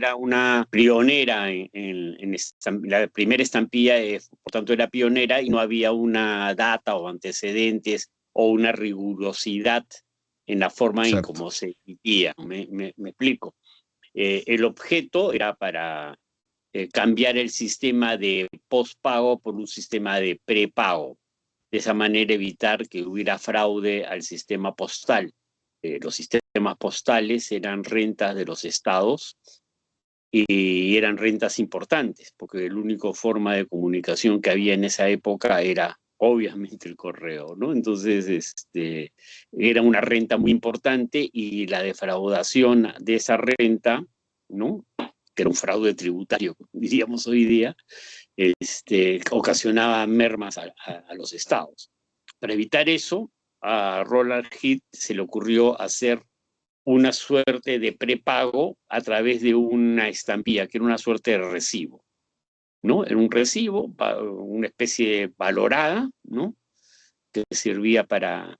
era una pionera la primera estampilla, por tanto era pionera y no había una data o antecedentes o una rigurosidad en la forma en Exacto. cómo se emitía. Me explico. El objeto era para cambiar el sistema de postpago por un sistema de prepago. De esa manera evitar que hubiera fraude al sistema postal. Los sistemas postales eran rentas de los estados y eran rentas importantes, porque la única forma de comunicación que había en esa época era obviamente el correo, ¿no? Entonces, era una renta muy importante y la defraudación de esa renta, ¿no? Que era un fraude tributario, diríamos hoy día, ocasionaba mermas a los estados. Para evitar eso, a Roland Heath se le ocurrió hacer una suerte de prepago a través de una estampilla, que era una suerte de recibo, ¿no? Era un recibo, una especie valorada, ¿no? Que servía para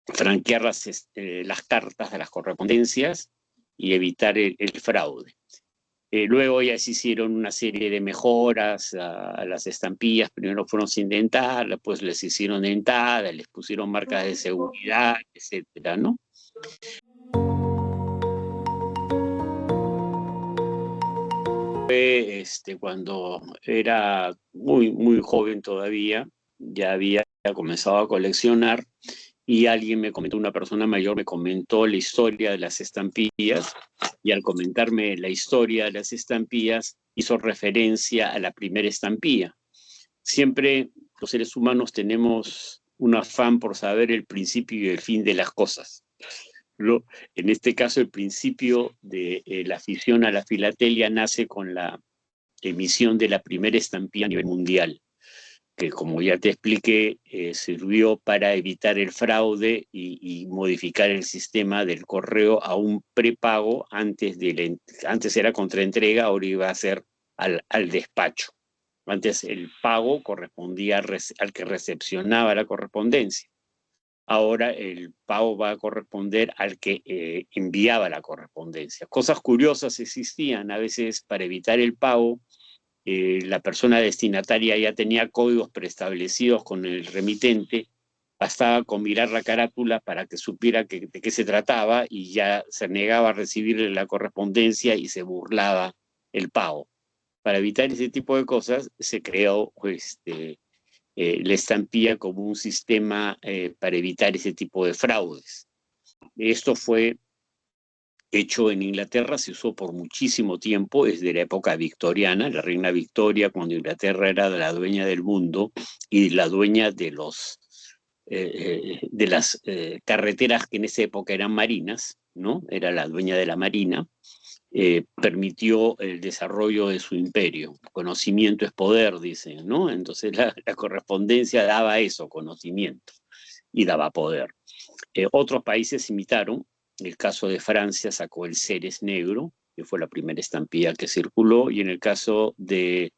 franquear las cartas de las correspondencias y evitar el fraude. Luego ya se hicieron una serie de mejoras a las estampillas. Primero fueron sin dentar, después les hicieron dentadas, les pusieron marcas de seguridad, etcétera, ¿no? Cuando era muy, muy joven todavía, ya había comenzado a coleccionar y alguien me comentó, una persona mayor me comentó la historia de las estampillas y al comentarme la historia de las estampillas hizo referencia a la primera estampilla. Siempre los seres humanos tenemos un afán por saber el principio y el fin de las cosas. En este caso, el principio de la afición a la filatelia nace con la emisión de la primera estampilla a nivel mundial, que como ya te expliqué, sirvió para evitar el fraude y modificar el sistema del correo a un prepago antes era contraentrega, ahora iba a ser al despacho. Antes el pago correspondía al que recepcionaba la correspondencia. Ahora el pago va a corresponder al que enviaba la correspondencia. Cosas curiosas existían. A veces, para evitar el pago, la persona destinataria ya tenía códigos preestablecidos con el remitente, bastaba con mirar la carátula para que supiera de qué se trataba y ya se negaba a recibirle la correspondencia y se burlaba el pago. Para evitar ese tipo de cosas se creó la estampilla como un sistema para evitar ese tipo de fraudes. Esto fue hecho en Inglaterra, se usó por muchísimo tiempo, desde la época victoriana, la reina Victoria, cuando Inglaterra era la dueña del mundo y la dueña de las carreteras que en esa época eran marinas, ¿no? Era la dueña de la marina. Permitió el desarrollo de su imperio. Conocimiento es poder, dicen, ¿no? Entonces la correspondencia daba eso, conocimiento, y daba poder. Otros países imitaron. En el caso de Francia sacó el Ceres negro, que fue la primera estampilla que circuló, y en el caso de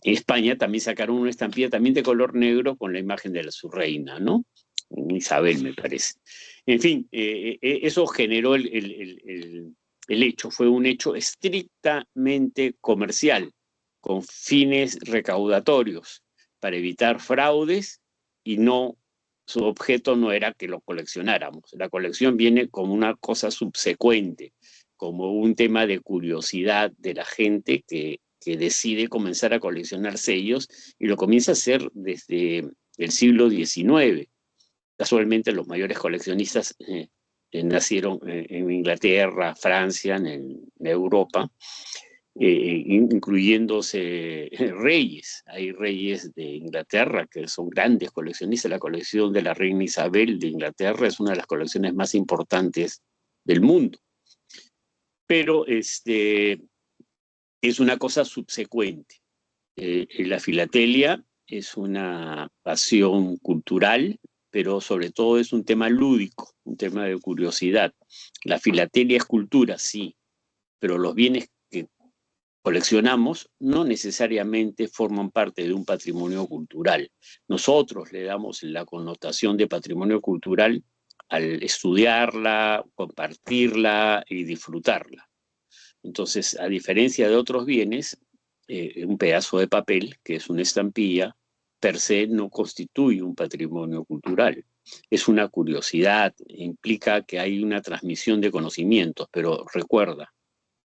España también sacaron una estampilla también de color negro con la imagen de su reina, ¿no? Isabel, me parece. En fin, eso generó el hecho, fue un hecho estrictamente comercial, con fines recaudatorios, para evitar fraudes y no, su objeto no era que lo coleccionáramos. La colección viene como una cosa subsecuente, como un tema de curiosidad de la gente que decide comenzar a coleccionar sellos y lo comienza a hacer desde el siglo XIX. Casualmente los mayores coleccionistas nacieron en Inglaterra, Francia, en Europa, incluyéndose reyes. Hay reyes de Inglaterra que son grandes coleccionistas. La colección de la reina Isabel de Inglaterra es una de las colecciones más importantes del mundo. Pero es una cosa subsecuente. La filatelia es una pasión cultural, pero sobre todo es un tema lúdico, un tema de curiosidad. La filatelia es cultura, sí, pero los bienes que coleccionamos no necesariamente forman parte de un patrimonio cultural. Nosotros le damos la connotación de patrimonio cultural al estudiarla, compartirla y disfrutarla. Entonces, a diferencia de otros bienes, un pedazo de papel, que es una estampilla, per se no constituye un patrimonio cultural. Es una curiosidad, implica que hay una transmisión de conocimientos, pero recuerda,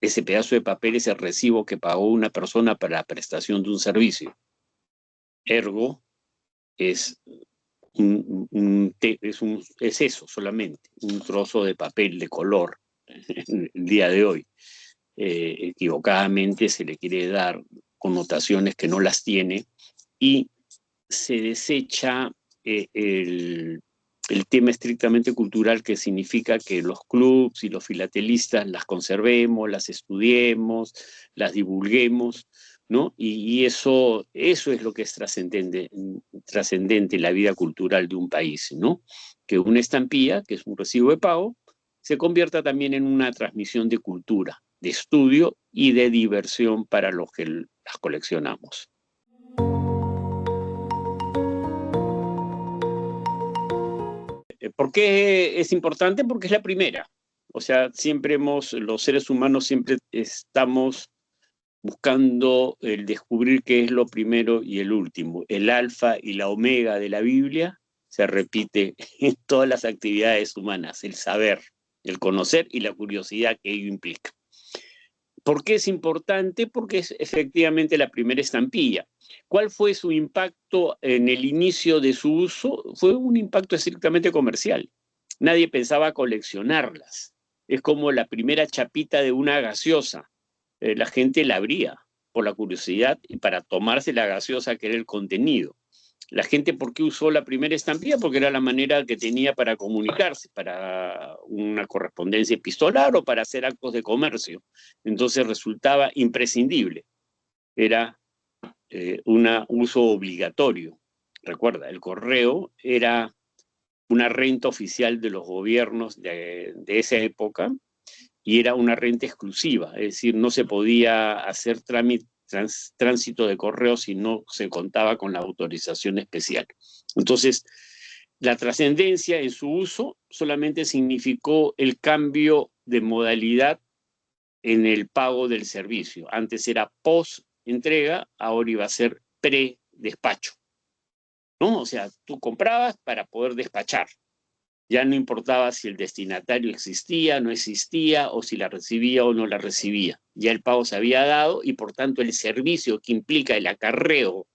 ese pedazo de papel es el recibo que pagó una persona para la prestación de un servicio. Ergo, es es eso solamente, un trozo de papel de color el día de hoy. Equivocadamente se le quiere dar connotaciones que no las tiene y se desecha el tema estrictamente cultural, que significa que los clubs y los filatelistas las conservemos, las estudiemos, las divulguemos, ¿no? Y eso es lo que es trascendente en la vida cultural de un país, ¿no? Que una estampilla, que es un recibo de pago, se convierta también en una transmisión de cultura, de estudio y de diversión para los que las coleccionamos. ¿Por qué es importante? Porque es la primera. O sea, los seres humanos siempre estamos buscando el descubrir qué es lo primero y el último. El alfa y la omega de la Biblia se repite en todas las actividades humanas, el saber, el conocer y la curiosidad que ello implica. ¿Por qué es importante? Porque es efectivamente la primera estampilla. ¿Cuál fue su impacto en el inicio de su uso? Fue un impacto estrictamente comercial. Nadie pensaba coleccionarlas. Es como la primera chapita de una gaseosa. La gente la abría por la curiosidad y para tomarse la gaseosa, que era el contenido. La gente, ¿por qué usó la primera estampilla? Porque era la manera que tenía para comunicarse, para una correspondencia epistolar o para hacer actos de comercio. Entonces resultaba imprescindible. Era un uso obligatorio. Recuerda, el correo era una renta oficial de los gobiernos de esa época y era una renta exclusiva, es decir, no se podía hacer tránsito de correo si no se contaba con la autorización especial. Entonces, la trascendencia en su uso solamente significó el cambio de modalidad en el pago del servicio. Antes era post-entrega, ahora iba a ser pre-despacho, ¿no? O sea, tú comprabas para poder despachar. Ya no importaba si el destinatario existía, no existía, o si la recibía o no la recibía. Ya el pago se había dado y por tanto el servicio que implica el acarreo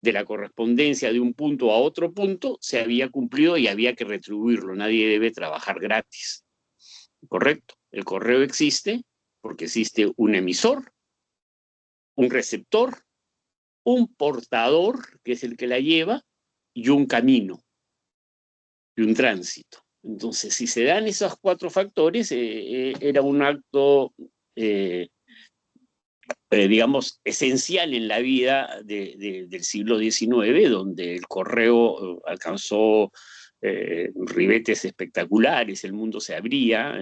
de la correspondencia de un punto a otro punto se había cumplido y había que retribuirlo. Nadie debe trabajar gratis. ¿Correcto? El correo existe porque existe un emisor, un receptor, un portador, que es el que la lleva, y un camino y un tránsito. Entonces, si se dan esos cuatro factores, era un acto, digamos, esencial en la vida del siglo XIX, donde el correo alcanzó ribetes espectaculares, el mundo se abría,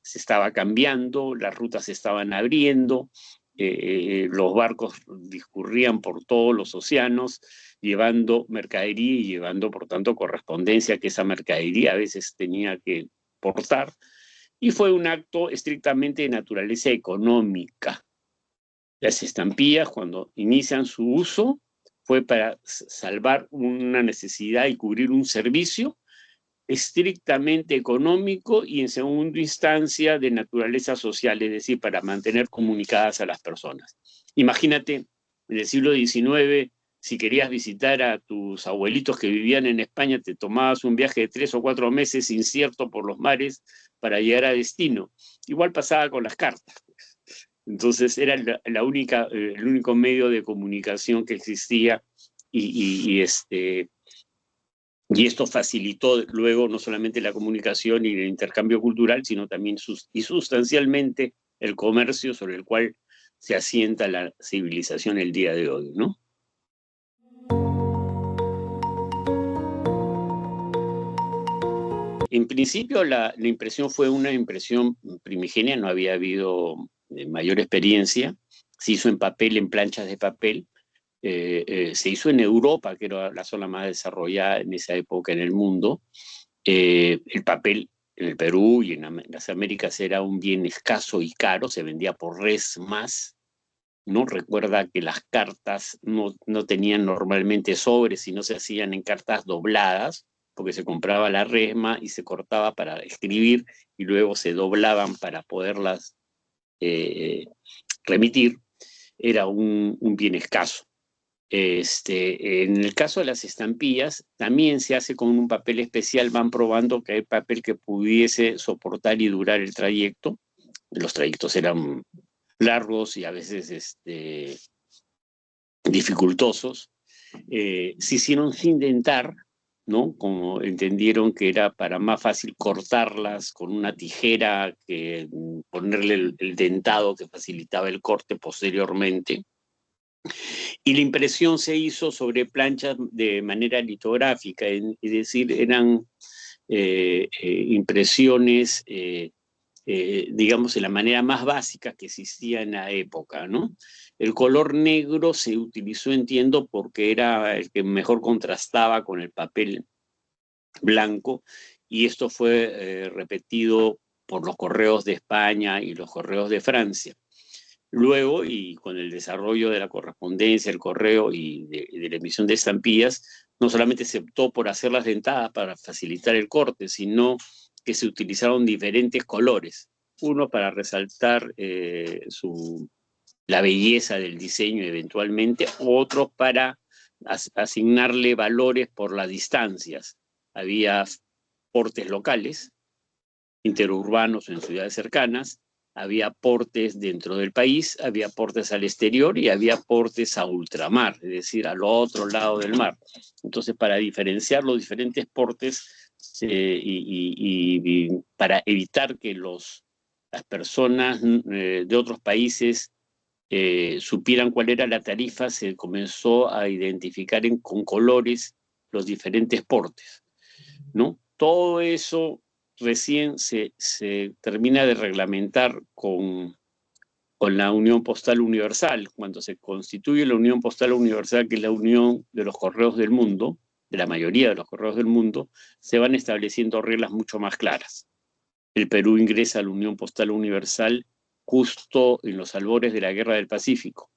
se estaba cambiando, las rutas se estaban abriendo, los barcos discurrían por todos los océanos, llevando mercadería y llevando, por tanto, correspondencia que esa mercadería a veces tenía que portar, y fue un acto estrictamente de naturaleza económica. Las estampillas, cuando inician su uso, fue para salvar una necesidad y cubrir un servicio estrictamente económico y en segunda instancia de naturaleza social, es decir, para mantener comunicadas a las personas. Imagínate, en el siglo XIX, si querías visitar a tus abuelitos que vivían en España, te tomabas un viaje de 3 o 4 meses incierto por los mares para llegar a destino. Igual pasaba con las cartas. Entonces era el único medio de comunicación que existía y esto facilitó luego no solamente la comunicación y el intercambio cultural, sino también y sustancialmente el comercio sobre el cual se asienta la civilización el día de hoy, ¿no? En principio la impresión fue una impresión primigenia, no había habido mayor experiencia. Se hizo en papel, en planchas de papel. Se hizo en Europa, que era la zona más desarrollada en esa época en el mundo, El papel en el Perú y en las Américas era un bien escaso y caro, se vendía por res más, ¿no? Recuerda que las cartas no tenían normalmente sobres, sino se hacían en cartas dobladas, porque se compraba la resma y se cortaba para escribir y luego se doblaban para poderlas remitir. Era un bien escaso. En el caso de las estampillas, también se hace con un papel especial, van probando que hay papel que pudiese soportar y durar el trayecto. Los trayectos eran largos y a veces dificultosos. Se hicieron sin dentar, ¿no? Como entendieron que era para más fácil cortarlas con una tijera que ponerle el dentado que facilitaba el corte posteriormente. Y la impresión se hizo sobre planchas de manera litográfica, es decir, eran impresiones, digamos, de la manera más básica que existía en la época, ¿no? El color negro se utilizó, entiendo, porque era el que mejor contrastaba con el papel blanco, y esto fue repetido por los correos de España y los correos de Francia. Luego, y con el desarrollo de la correspondencia, el correo y de la emisión de estampillas, no solamente se optó por hacerlas dentadas para facilitar el corte, sino que se utilizaron diferentes colores. Uno para resaltar la belleza del diseño eventualmente, otro para asignarle valores por las distancias. Había portes locales, interurbanos en ciudades cercanas, había portes dentro del país, había portes al exterior y había portes a ultramar, es decir, al otro lado del mar. Entonces, para diferenciar los diferentes portes y para evitar que las personas de otros países supieran cuál era la tarifa, se comenzó a identificar con colores los diferentes portes, ¿no? Todo eso recién se termina de reglamentar con la Unión Postal Universal. Cuando se constituye la Unión Postal Universal, que es la unión de los correos del mundo, de la mayoría de los correos del mundo, se van estableciendo reglas mucho más claras. El Perú ingresa a la Unión Postal Universal justo en los albores de la Guerra del Pacífico.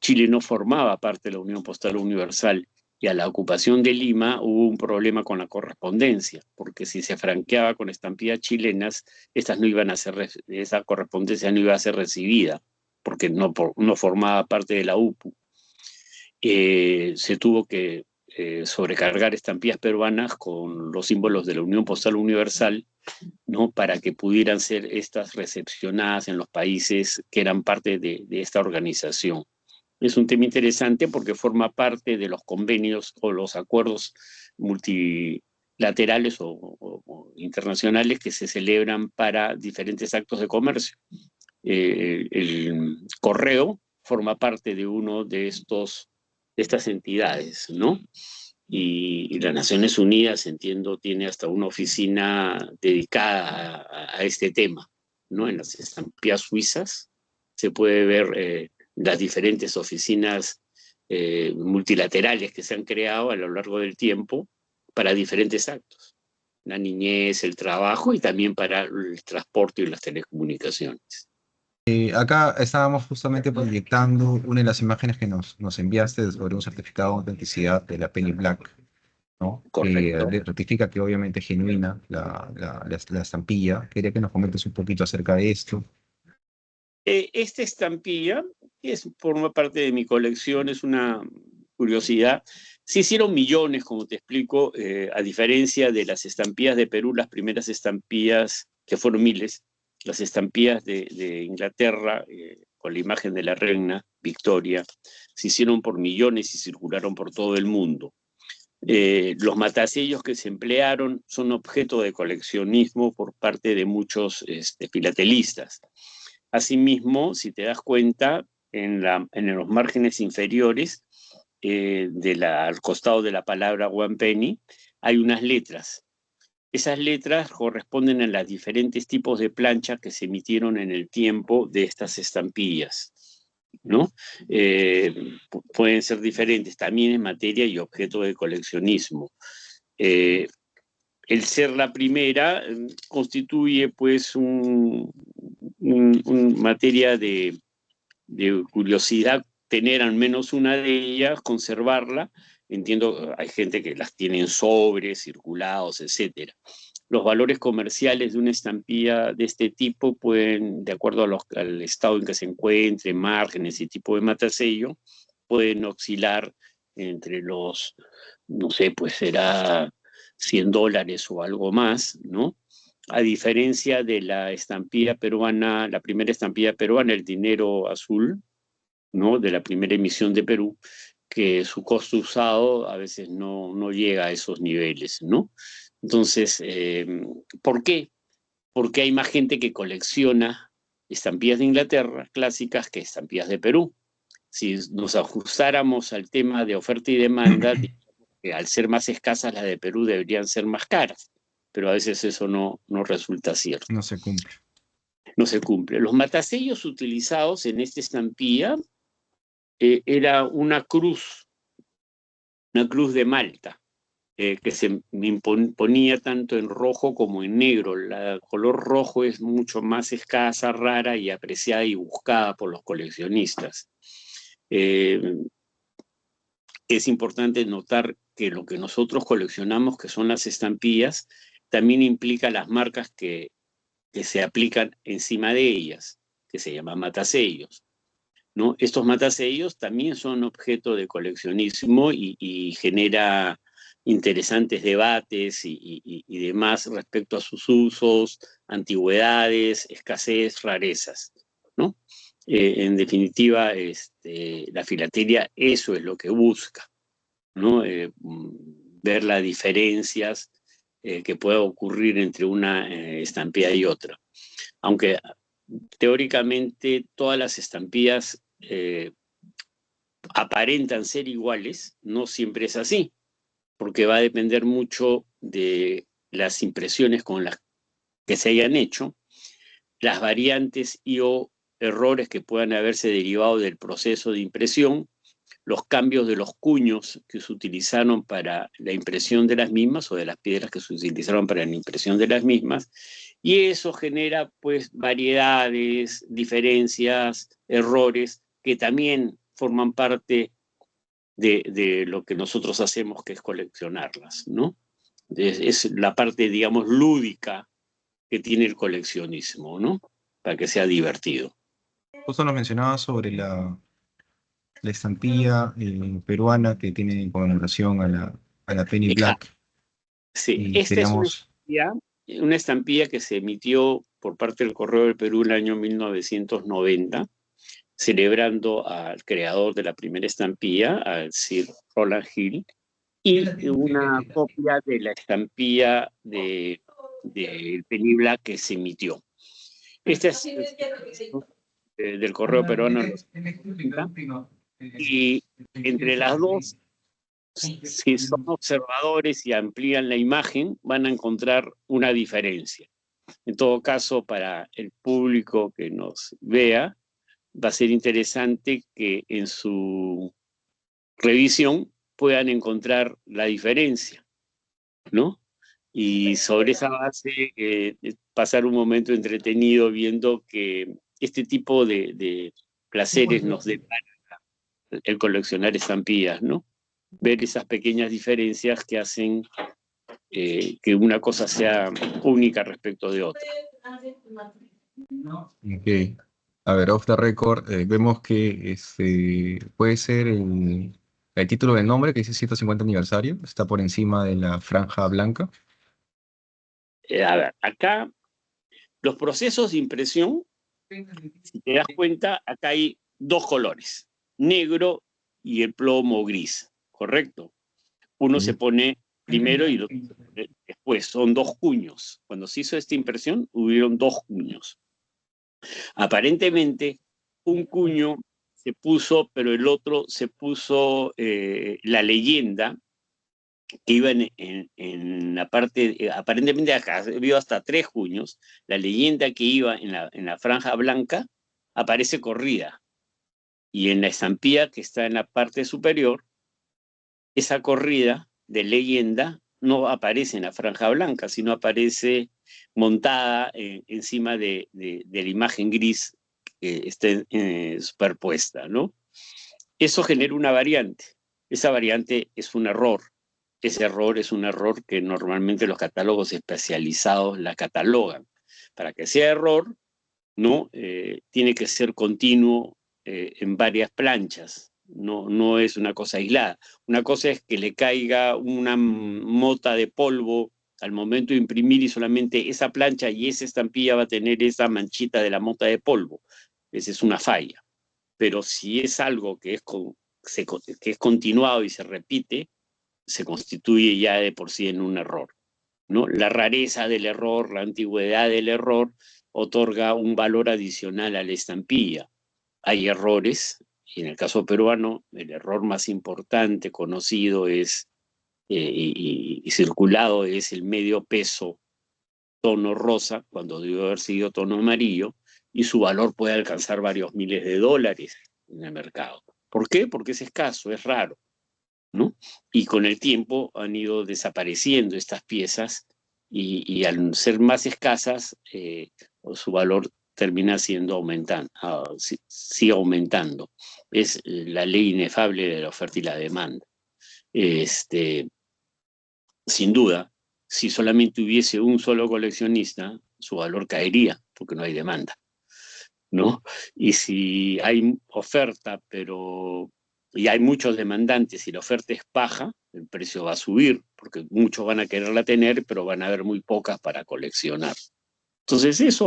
Chile no formaba parte de la Unión Postal Universal, y a la ocupación de Lima hubo un problema con la correspondencia, porque si se franqueaba con estampillas chilenas, estas no iban a ser, esa correspondencia no iba a ser recibida, porque no formaba parte de la UPU. Se tuvo que sobrecargar estampillas peruanas con los símbolos de la Unión Postal Universal, ¿no? Para que pudieran ser estas recepcionadas en los países que eran parte de esta organización. Es un tema interesante porque forma parte de los convenios o los acuerdos multilaterales o internacionales que se celebran para diferentes actos de comercio. El correo forma parte de uno de estas entidades, ¿no? Y las Naciones Unidas, entiendo, tiene hasta una oficina dedicada a este tema, ¿no? En las estampillas suizas se puede ver las diferentes oficinas multilaterales que se han creado a lo largo del tiempo para diferentes actos. La niñez, el trabajo y también para el transporte y las telecomunicaciones. Acá estábamos justamente proyectando una de las imágenes que nos enviaste sobre un certificado de autenticidad de la Penny Black, ¿no? Que Correcto. ratifica que obviamente es genuina la estampilla. Quería que nos comentes un poquito acerca de esto. Esta estampilla forma parte de mi colección, es una curiosidad. Se hicieron millones, como te explico, a diferencia de las estampillas de Perú, las primeras estampillas, que fueron miles, las estampillas de Inglaterra, con la imagen de la reina Victoria, se hicieron por millones y circularon por todo el mundo. Los matasellos que se emplearon son objeto de coleccionismo por parte de muchos filatelistas. Asimismo, si te das cuenta, en los márgenes inferiores, al costado de la palabra One Penny, hay unas letras. Esas letras corresponden a los diferentes tipos de planchas que se emitieron en el tiempo de estas estampillas, ¿no? Pueden ser diferentes también en materia y objeto de coleccionismo. el ser la primera constituye pues un materia de curiosidad tener al menos una de ellas, conservarla. Entiendo, hay gente que las tiene en sobres, circulados, etcétera. Los valores comerciales de una estampilla de este tipo pueden, de acuerdo al estado en que se encuentre, márgenes y tipo de matasello, pueden oscilar entre los, no sé, pues será $100 o algo más, ¿no? A diferencia de la estampilla peruana, la primera estampilla peruana, el dinero azul, ¿no? De la primera emisión de Perú, que su costo usado a veces no llega a esos niveles, ¿no? Entonces, ¿por qué? Porque hay más gente que colecciona estampillas de Inglaterra clásicas que estampillas de Perú. Si nos ajustáramos al tema de oferta y demanda, que al ser más escasas las de Perú deberían ser más caras, pero a veces eso no resulta cierto. No se cumple. No se cumple. Los matasellos utilizados en esta estampilla era una cruz de Malta, que se ponía tanto en rojo como en negro. El color rojo es mucho más escasa, rara y apreciada y buscada por los coleccionistas. Es importante notar que lo que nosotros coleccionamos, que son las estampillas, también implica las marcas que se aplican encima de ellas, que se llaman matasellos, ¿no? Estos matasellos también son objeto de coleccionismo y genera interesantes debates y demás respecto a sus usos, antigüedades, escasez, rarezas, ¿no? En definitiva, la filatelia eso es lo que busca, ¿no? Ver las diferencias que pueda ocurrir entre una estampilla y otra. Aunque teóricamente todas las estampillas aparentan ser iguales, no siempre es así, porque va a depender mucho de las impresiones con las que se hayan hecho, las variantes y o errores que puedan haberse derivado del proceso de impresión, los cambios de los cuños que se utilizaron para la impresión de las mismas o de las piedras que se utilizaron para la impresión de las mismas, y eso genera pues variedades, diferencias, errores que también forman parte de lo que nosotros hacemos, que es coleccionarlas, ¿no? Es la parte, digamos, lúdica que tiene el coleccionismo, ¿no? Para que sea divertido. Justo nos mencionaba sobre la estampilla peruana que tiene en conmemoración a la Penny Exacto. Black. Sí, Y esta es queríamos, una estampilla que se emitió por parte del Correo del Perú en el año 1990, celebrando al creador de la primera estampilla, al Sir Roland Hill, y una copia de la estampilla de Penny Black que se emitió. Esta es del Correo Peruano en los 90, y entre las dos, si son observadores y amplían la imagen, van a encontrar una diferencia. En todo caso, para el público que nos vea, va a ser interesante que en su revisión puedan encontrar la diferencia, ¿no? Y sobre esa base, pasar un momento entretenido viendo que este tipo de placeres nos depara el coleccionar estampillas, ¿no? Ver esas pequeñas diferencias que hacen que una cosa sea única respecto de otra. ok. A ver, off the record, vemos que puede ser el título del nombre, que dice 150 aniversario, está por encima de la franja blanca. A ver, acá los procesos de impresión, si te das cuenta, acá hay dos colores, negro y el plomo gris, ¿correcto? Uno se pone primero y después, son dos cuños. Cuando se hizo esta impresión, hubieron dos cuños. Aparentemente, un cuño se puso, pero el otro se puso la leyenda que iba en la parte, aparentemente acá vio hasta 3 cuños, la leyenda que iba en la franja blanca aparece corrida, y en la estampilla que está en la parte superior, esa corrida de leyenda no aparece en la franja blanca, sino aparece montada encima de la imagen gris que está superpuesta, ¿no? Eso genera una variante. Esa variante es un error. Ese error es un error que normalmente los catálogos especializados la catalogan. Para que sea error, ¿no? Tiene que ser continuo en varias planchas. No es una cosa aislada. Una cosa es que le caiga una mota de polvo al momento de imprimir y solamente esa plancha y esa estampilla va a tener esa manchita de la mota de polvo. Esa es una falla. Pero si es algo que es continuado y se repite, se constituye ya de por sí en un error, ¿no? La rareza del error, la antigüedad del error, otorga un valor adicional a la estampilla. Hay errores, y en el caso peruano, el error más importante conocido es y circulado es el medio peso tono rosa, cuando debe haber sido tono amarillo, y su valor puede alcanzar varios miles de dólares en el mercado. ¿Por qué? Porque es escaso, es raro, ¿no? Y con el tiempo han ido desapareciendo estas piezas y al ser más escasas, su valor termina siendo aumentando, sigue aumentando. Es la ley inefable de la oferta y la demanda. Este, Sin duda, si solamente hubiese un solo coleccionista, su valor caería porque no hay demanda, ¿no? Y si hay oferta, pero y hay muchos demandantes y la oferta es baja, el precio va a subir porque muchos van a quererla tener, pero van a haber muy pocas para coleccionar. Entonces eso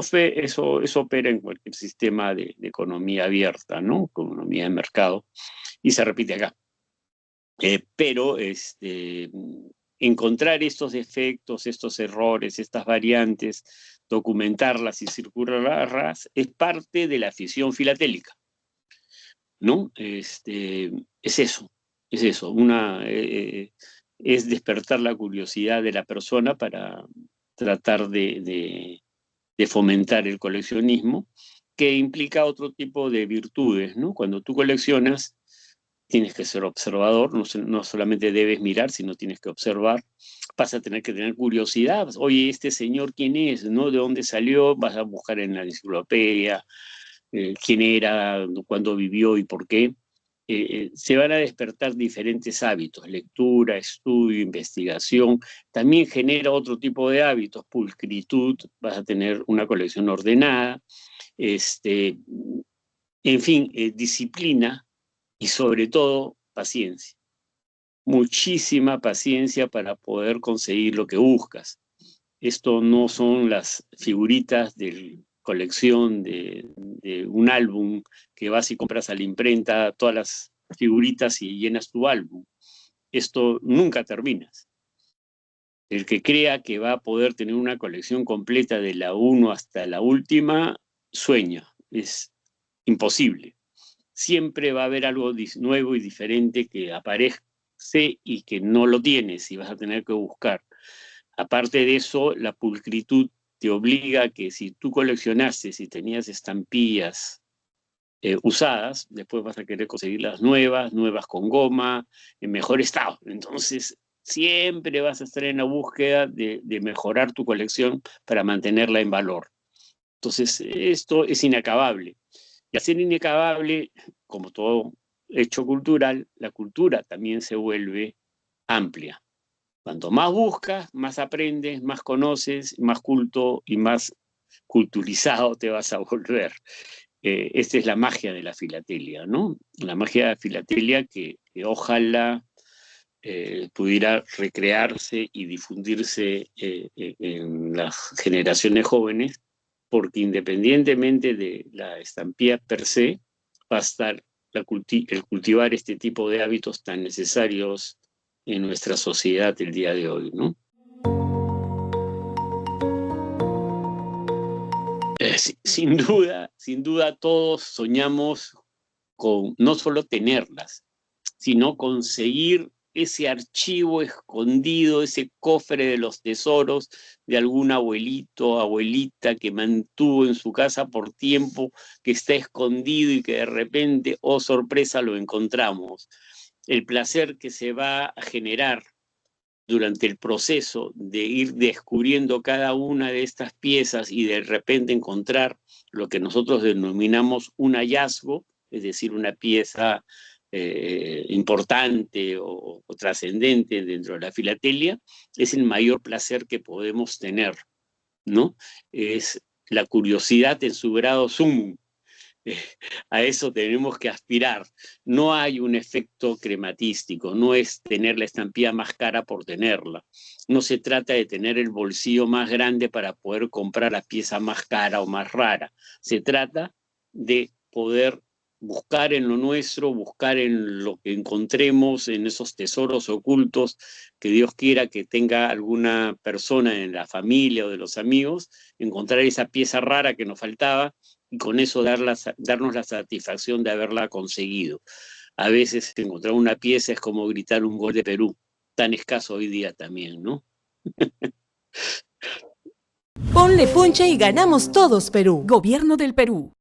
opera en cualquier sistema de economía abierta, ¿no? Economía de mercado, y se repite acá. Pero encontrar estos defectos, estos errores, estas variantes, documentarlas y circularlas es parte de la afición filatélica, ¿no? Es eso, es despertar la curiosidad de la persona para tratar de fomentar el coleccionismo, que implica otro tipo de virtudes, ¿no? Cuando tú coleccionas, tienes que ser observador, no solamente debes mirar, sino tienes que observar. Vas a tener que tener curiosidad. Oye, este señor, ¿quién es? ¿No? ¿De dónde salió? Vas a buscar en la enciclopedia quién era, cuándo vivió y por qué. Se van a despertar diferentes hábitos, lectura, estudio, investigación. También genera otro tipo de hábitos, pulcritud, vas a tener una colección ordenada, en fin, disciplina y sobre todo paciencia. Muchísima paciencia para poder conseguir lo que buscas. Esto no son las figuritas de colección de un álbum que vas y compras a la imprenta todas las figuritas y llenas tu álbum. Esto nunca terminas. El que crea que va a poder tener una colección completa de la 1 hasta la última, sueña. Es imposible. Siempre va a haber algo nuevo y diferente que aparece y que no lo tienes y vas a tener que buscar. Aparte de eso, la pulcritud te obliga a que si tú coleccionaste, si tenías estampillas usadas, después vas a querer conseguir las nuevas, nuevas con goma, en mejor estado. Entonces, siempre vas a estar en la búsqueda de mejorar tu colección para mantenerla en valor. Entonces, esto es inacabable. Y al ser inacabable, como todo hecho cultural, la cultura también se vuelve amplia. Cuanto más buscas, más aprendes, más conoces, más culto y más culturizado te vas a volver. Esta es la magia de la filatelia, ¿no? La magia de la filatelia que ojalá pudiera recrearse y difundirse en las generaciones jóvenes, porque independientemente de la estampilla per se, va a estar el cultivar este tipo de hábitos tan necesarios en nuestra sociedad el día de hoy, ¿no? Sin duda todos soñamos con no solo tenerlas, sino conseguir ese archivo escondido, ese cofre de los tesoros de algún abuelito, abuelita que mantuvo en su casa por tiempo, que está escondido y que de repente, oh sorpresa, lo encontramos. El placer que se va a generar durante el proceso de ir descubriendo cada una de estas piezas y de repente encontrar lo que nosotros denominamos un hallazgo, es decir, una pieza importante o trascendente dentro de la filatelia, es el mayor placer que podemos tener, ¿no? Es la curiosidad en su grado sumum. A eso tenemos que aspirar. No hay un efecto crematístico, no es tener la estampilla más cara por tenerla. No se trata de tener el bolsillo más grande para poder comprar la pieza más cara o más rara. Se trata de poder buscar en lo nuestro, buscar en lo que encontremos, en esos tesoros ocultos que Dios quiera que tenga alguna persona en la familia o de los amigos, encontrar esa pieza rara que nos faltaba y con eso darnos la satisfacción de haberla conseguido. A veces encontrar una pieza es como gritar un gol de Perú, tan escaso hoy día también, ¿no? Ponle punche y ganamos todos, Perú. Gobierno del Perú.